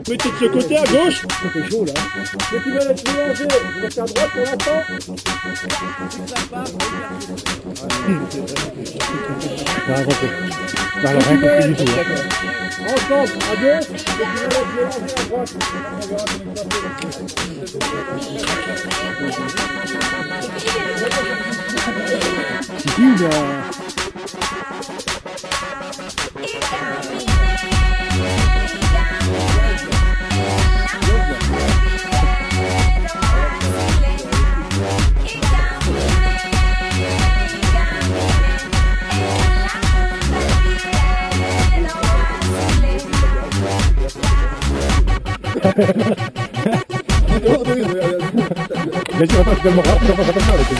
Mettez de ce côté à gauche. Ça fait chaud là. Ceux qui veulent être mélangés, vous restez à droite pour l'instant. Rien compris du tout. Ensemble, à gauche, ceux qui veulent être mélangés à droite. C'est qui là? Mais tu vas pas tellement rapide, tu vas pas faire avec les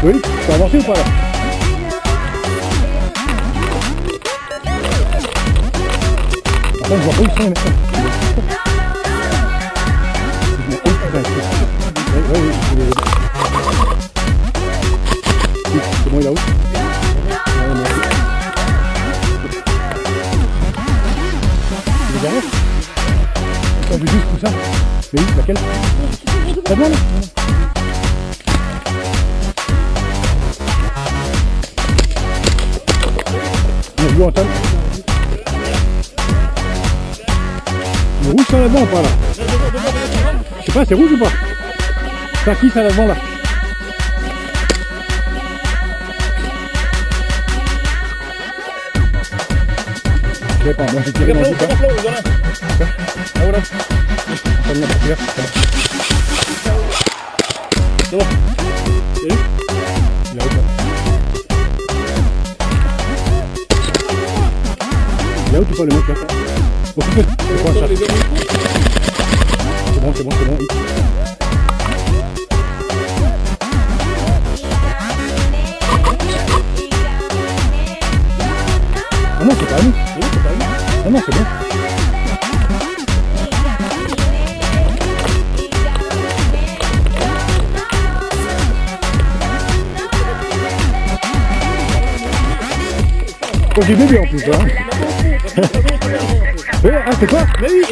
Oui, tu peux avancer ou pas là? Attends, je vois pas où ils sont maintenant. Oui, c'est bon, il est là-haut. Tu les arrêtes? Attends, je vais juste tout ça. Mais oui, laquelle? Pas de mal? On entend. Le rouge ça là-devant ou pas là? Je sais pas, c'est rouge ou pas? C'est qui ça là-devant là? Je sais pas, moi j'ai tiré dans le pas. Ah voilà. On va partir. C'est bon. C'est lui? Il a réussi. Là où tu vois le mec là? Oh, c'est quoi ça? C'est bon, c'est bon, c'est bon. Ah non, c'est pas à nous. Ah non, c'est bon. Oh, j'ai bébé en plus, hein. Ah, c'est quoi? Mais oui.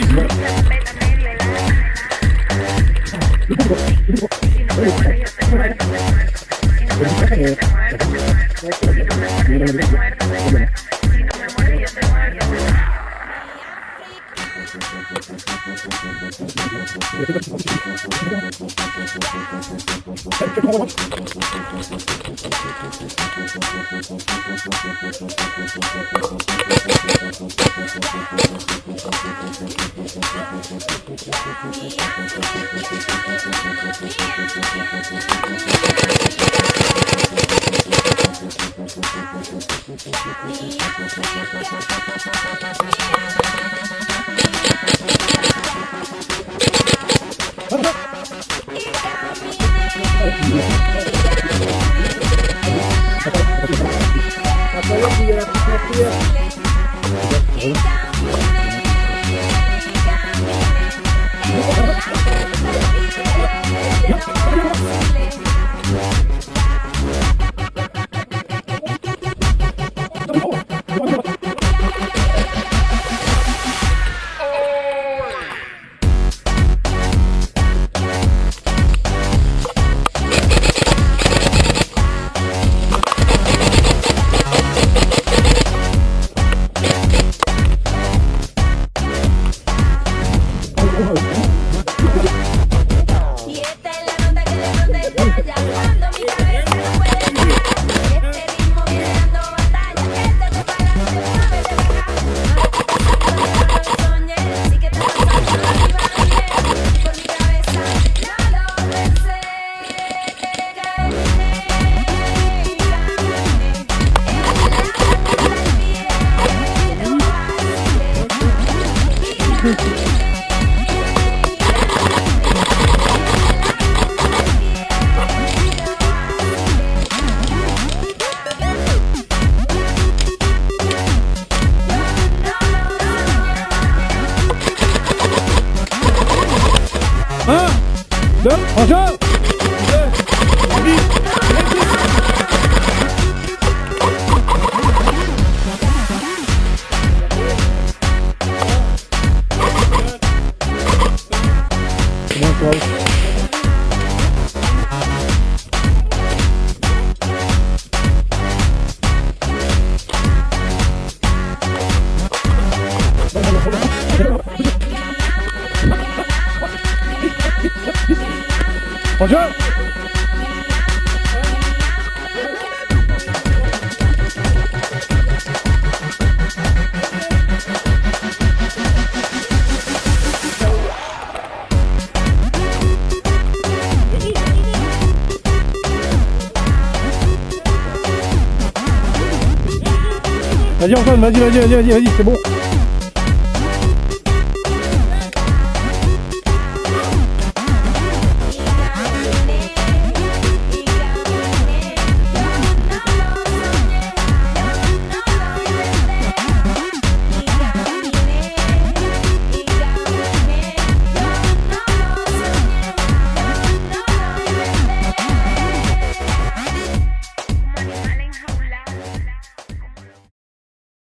Attention. Vas-y Antoine, vas-y, c'est bon.